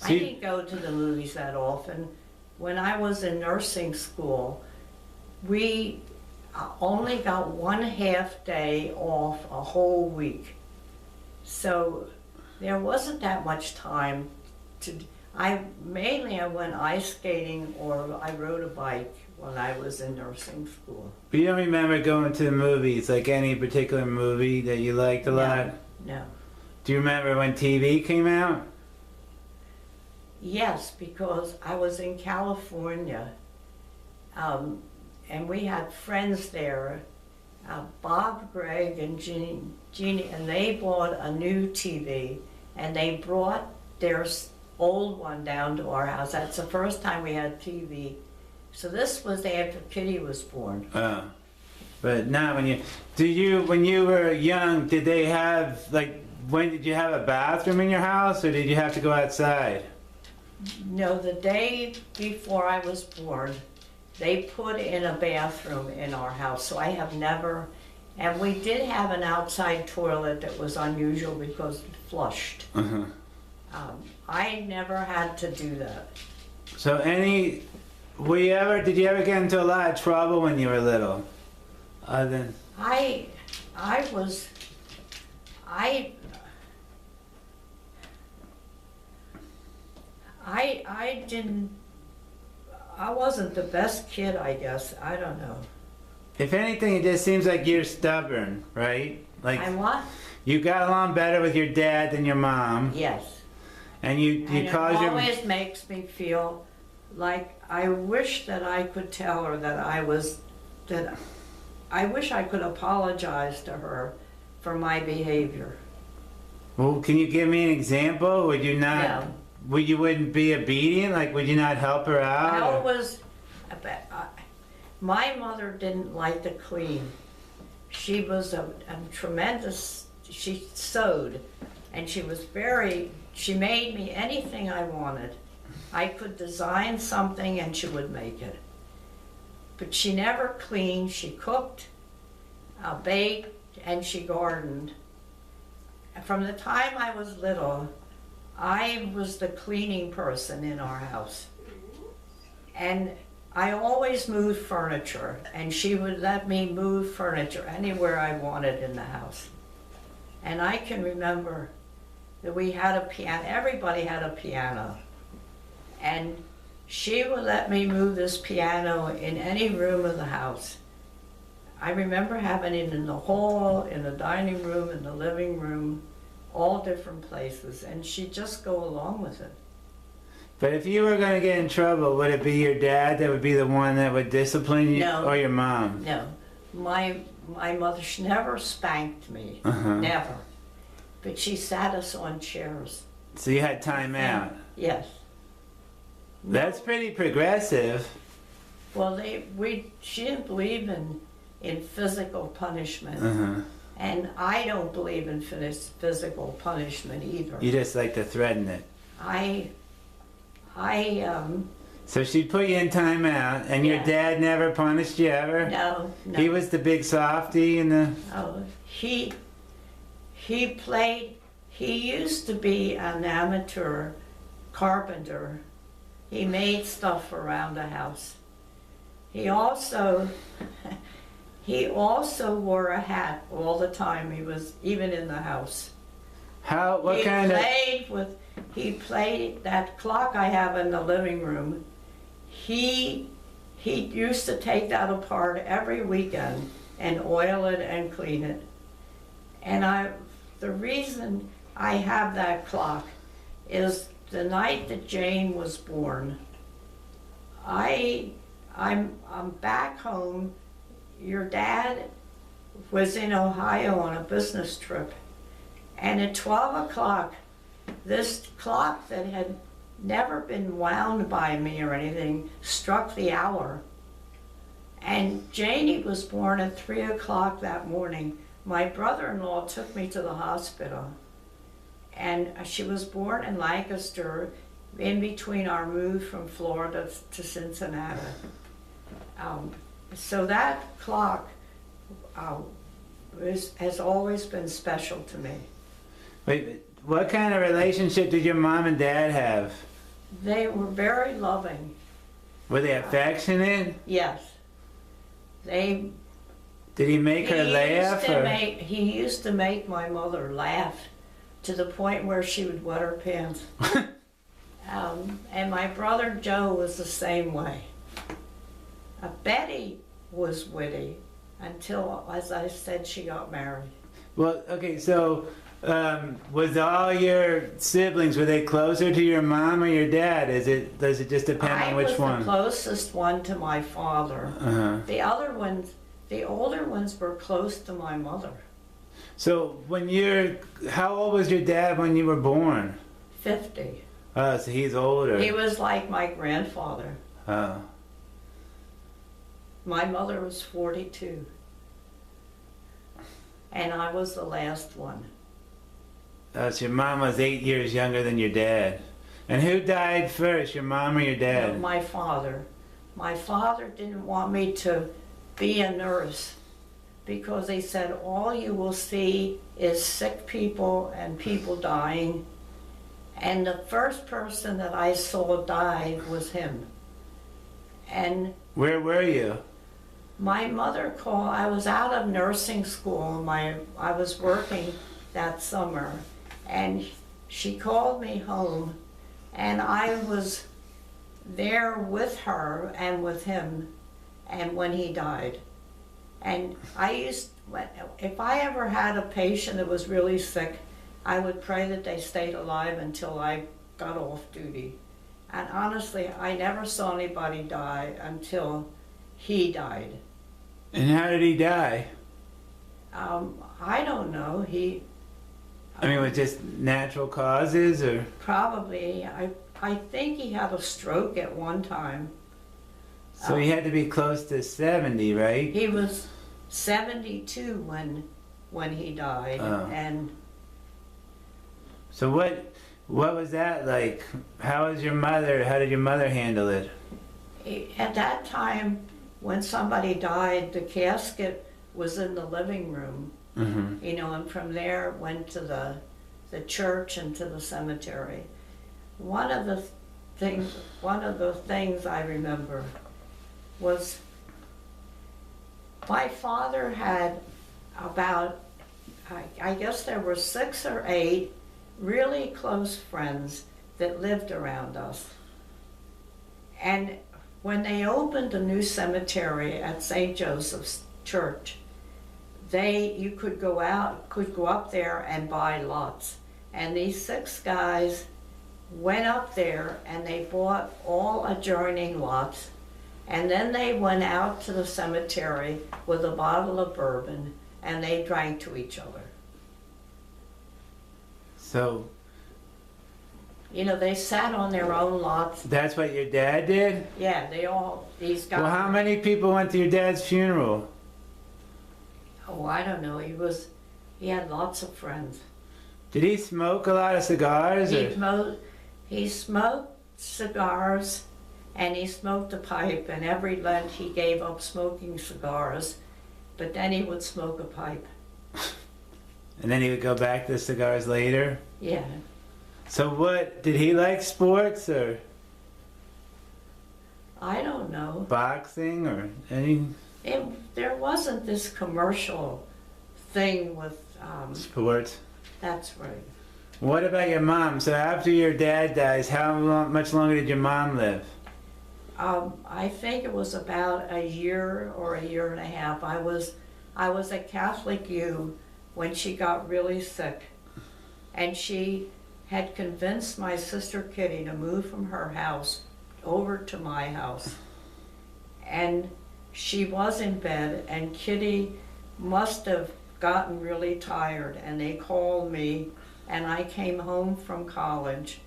I didn't go to the movies that often. When I was in nursing school, we only got 1/2 day off a whole week. So there wasn't that much time to, I went ice skating or I rode a bike when I was in nursing school. But you don't remember going to the movies, like any particular movie that you liked a lot? No. Do you remember when TV came out? Yes, because I was in California, and we had friends there, Bob, Greg, and Jeannie, and they bought a new TV, and they brought their old one down to our house. That's the first time we had TV. So this was after Kitty was born. But not when when you were young, did they have, like, when did you have a bathroom in your house, or did you have to go outside? No, the day before I was born, they put in a bathroom in our house, so I have never, and we did have an outside toilet that was unusual because it flushed. I never had to do that. So did you ever get into a lot of trouble when you were little? I wasn't the best kid, I guess. I don't know. If anything, it just seems like you're stubborn, right? Like, I'm what? you got along better with your dad than your mom. Yes. And you And caused it your... always makes me feel like I wish that I could tell her that I wish I could apologize to her for my behavior. Well, can you give me an example? Would you not... No. You wouldn't be obedient? Like, would you not help her out? My mother didn't like to clean. She was a tremendous, she sewed, and she made me anything I wanted. I could design something and she would make it. But she never cleaned. She cooked, baked, and she gardened. From the time I was little, I was the cleaning person in our house. And I always moved furniture, and she would let me move furniture anywhere I wanted in the house. And I can remember that we had a piano, everybody had a piano. And she would let me move this piano in any room of the house. I remember having it in the hall, in the dining room, in the living room, all different places, and she'd just go along with it. But if you were going to get in trouble, would it be your dad that would be the one that would discipline you? No. Or your mom? No. My mother, she never spanked me. Never. But she sat us on chairs. So you had time out? Yes. That's pretty progressive. Well, she didn't believe in physical punishment. And I don't believe in physical punishment either. You just like to threaten it. So she'd put you in time-out, and your dad never punished you ever? No. He was the big softy in the... Oh, he used to be an amateur carpenter. He made stuff around the house. He also wore a hat all the time. He was even in the house. He played that clock I have in the living room. He used to take that apart every weekend and oil it and clean it. And the reason I have that clock is the night that Jane was born. I'm back home. Your dad was in Ohio on a business trip, and at 12 o'clock, this clock that had never been wound by me or anything struck the hour. And Janie was born at 3 o'clock that morning. My brother-in-law took me to the hospital, and she was born in Lancaster, in between our move from Florida to Cincinnati. So that clock has always been special to me. Wait, what kind of relationship did your mom and dad have? They were very loving. Were they affectionate? Yes. They Did he make her laugh? Or? He used to make my mother laugh to the point where she would wet her pants. And my brother Joe was the same way. Betty was witty until, as I said, she got married. Well, okay, so was all your siblings, were they closer to your mom or your dad? Does it just depend on which I was one? the closest one to my father. Uh-huh. The other ones, the older ones were close to my mother. So how old was your dad when you were born? 50. Oh, so he's older. He was like my grandfather. Oh. My mother was 42. And I was the last one. Oh, so your mom was 8 years younger than your dad. And who died first, your mom or your dad? No, my father. My father didn't want me to be a nurse because he said all you will see is sick people and people dying. And the first person that I saw die was him. And Where were you? my mother called, I was out of nursing school, I was working that summer, and she called me home, and I was there with her and with him, and when he died. And if I ever had a patient that was really sick, I would pray that they stayed alive until I got off duty. And honestly, I never saw anybody die until he died. And how did he die? I don't know. I mean, with just natural causes, or? Probably. I think he had a stroke at one time. So he had to be close to 70, right? He was 72 when he died. Oh. And So what was that like? How did your mother handle it? at that time, when somebody died, the casket was in the living room, Mm-hmm. and from there went to the church and to the cemetery. One of the things I remember was my father had about, I guess there were 6 or 8 really close friends that lived around us. And when they opened the new cemetery at St. Joseph's Church, you could go up there and buy lots. And these 6 guys went up there and they bought all adjoining lots. And then they went out to the cemetery with a bottle of bourbon and they drank to each other. So they sat on their own lots. that's what your dad did? Yeah, these guys. Well, how many people went to your dad's funeral? Oh, I don't know. He had lots of friends. Did he smoke a lot of cigars? He smoked cigars and he smoked a pipe, and every Lent he gave up smoking cigars, but then he would smoke a pipe. And then he would go back to the cigars later? Yeah. So did he like sports or I don't know. boxing or any There wasn't this commercial thing with, sports? that's right. What about your mom? So after your dad dies, much longer did your mom live? I think it was about a year or a year and a half. I was a Catholic youth when she got really sick, and she had convinced my sister Kitty to move from her house over to my house. And she was in bed, and Kitty must have gotten really tired, and they called me, and I came home from college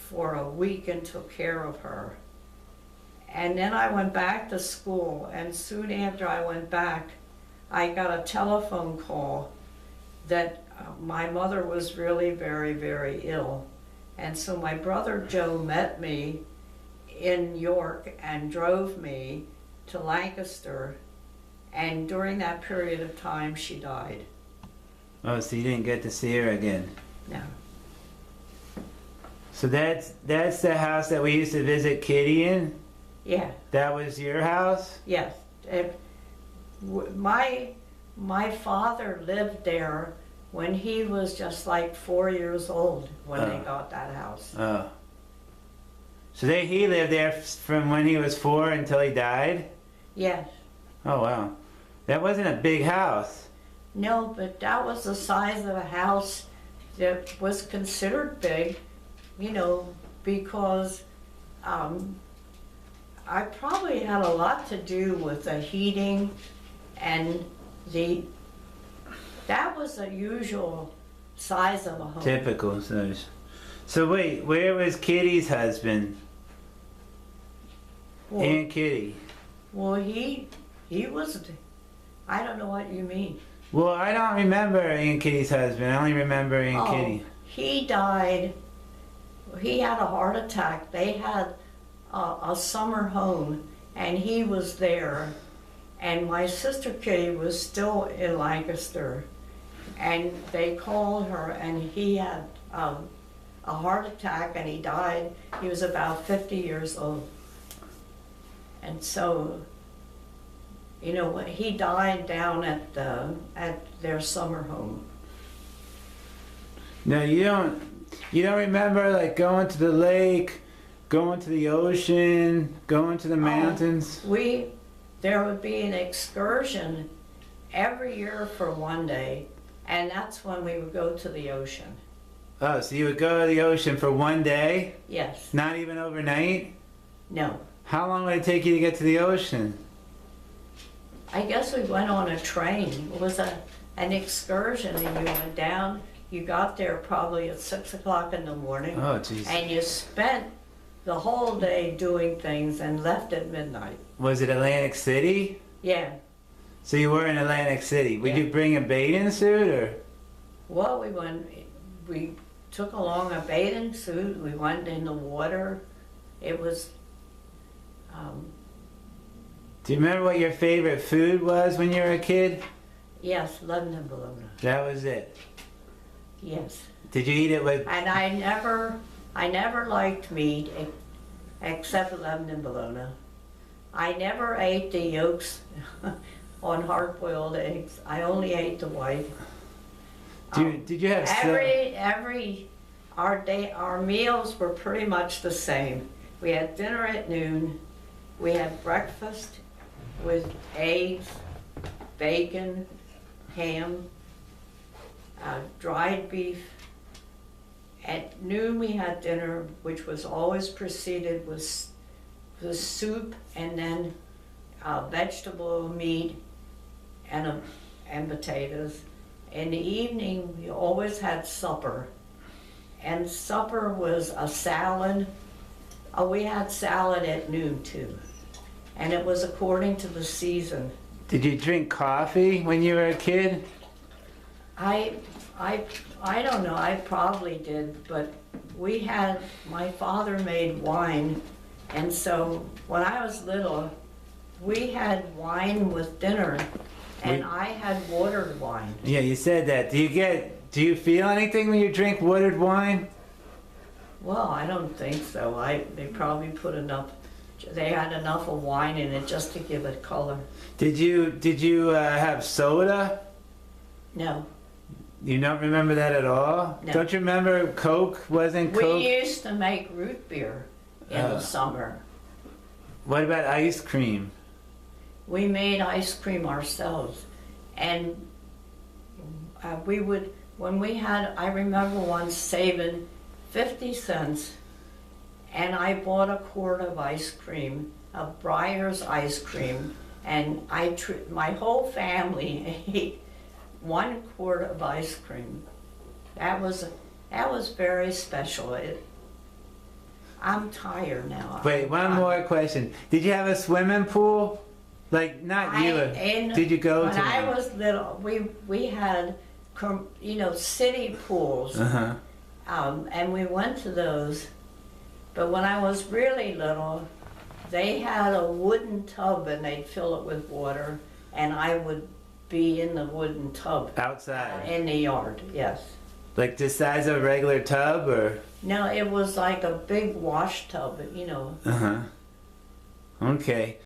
for a week and took care of her. And then I went back to school, and soon after I went back, I got a telephone call that my mother was really very, very ill. And so my brother Joe met me in York and drove me to Lancaster, and during that period of time she died. Oh, so you didn't get to see her again? No. So that's the house that we used to visit Kitty in? Yeah, That was your house? yes. My father lived there when he was just like 4 years old when they Oh. got that house. Oh. So he lived there from when he was 4 until he died? Yes. Oh, wow. That wasn't a big house. No, but that was the size of a house that was considered big, you know, because I probably had a lot to do with the heating and that was the usual size of a home. Typical size. So wait, where was Kitty's husband? Well, Aunt Kitty. well, he was, I don't know what you mean. Well, I don't remember Aunt Kitty's husband. I only remember Aunt Kitty. He died, he had a heart attack. They had a summer home and he was there. And my sister Kitty was still in Lancaster. And they called her and he had a heart attack and he died. He was about 50 years old. And so, you know, he died down at their summer home. No, you don't remember like going to the lake, going to the ocean, going to the mountains? There would be an excursion every year for one day, and that's when we would go to the ocean. Oh, so you would go to the ocean for one day? Yes. Not even overnight? No. How long would it take you to get to the ocean? I guess we went on a train. It was an excursion, and you went down. You got there probably at 6 o'clock in the morning. Oh, jeez. And you spent the whole day doing things and left at midnight. Was it Atlantic City? Yeah. So you were in Atlantic City. Would Yeah. you bring a bathing suit or? Well, we took along a bathing suit. We went in the water. It was, Do you remember what your favorite food was when you were a kid? yes, London bologna. That was it. Yes. Did you eat it with? And I never liked meat except London bologna. I never ate the yolks on hard-boiled eggs. I only ate the white. Did you have Our meals were pretty much the same. We had dinner at noon. We had breakfast with eggs, bacon, ham, dried beef. At noon we had dinner, which was always preceded with the soup and then vegetable meat and potatoes. In the evening we always had supper, and supper was a salad. We had salad at noon too, and it was according to the season. Did you drink coffee when you were a kid? I don't know, I probably did, but my father made wine, and so when I was little, we had wine with dinner, and I had watered wine. Yeah, you said that. Do you feel anything when you drink watered wine? Well, I don't think so. They probably they had enough of wine in it just to give it color. Did you have soda? No. You don't remember that at all? No. Don't you remember Coke? Wasn't Coke? We used to make root beer in the summer. What about ice cream? We made ice cream ourselves, and I remember once saving 50 cents, and I bought a quart of ice cream, of Breyer's ice cream, and my whole family ate 1 quart of ice cream. That was very special. I'm tired now. Wait, one more question. Did you have a swimming pool? Like, not you. Did you go to When I one? was little, we had, city pools, Uh-huh. and we went to those. But when I was really little, they had a wooden tub and they'd fill it with water, and I would be in the wooden tub Outside. in the yard. Yes. Like the size of a regular tub, or? No, it was like a big wash tub, you know. Uh huh. Okay.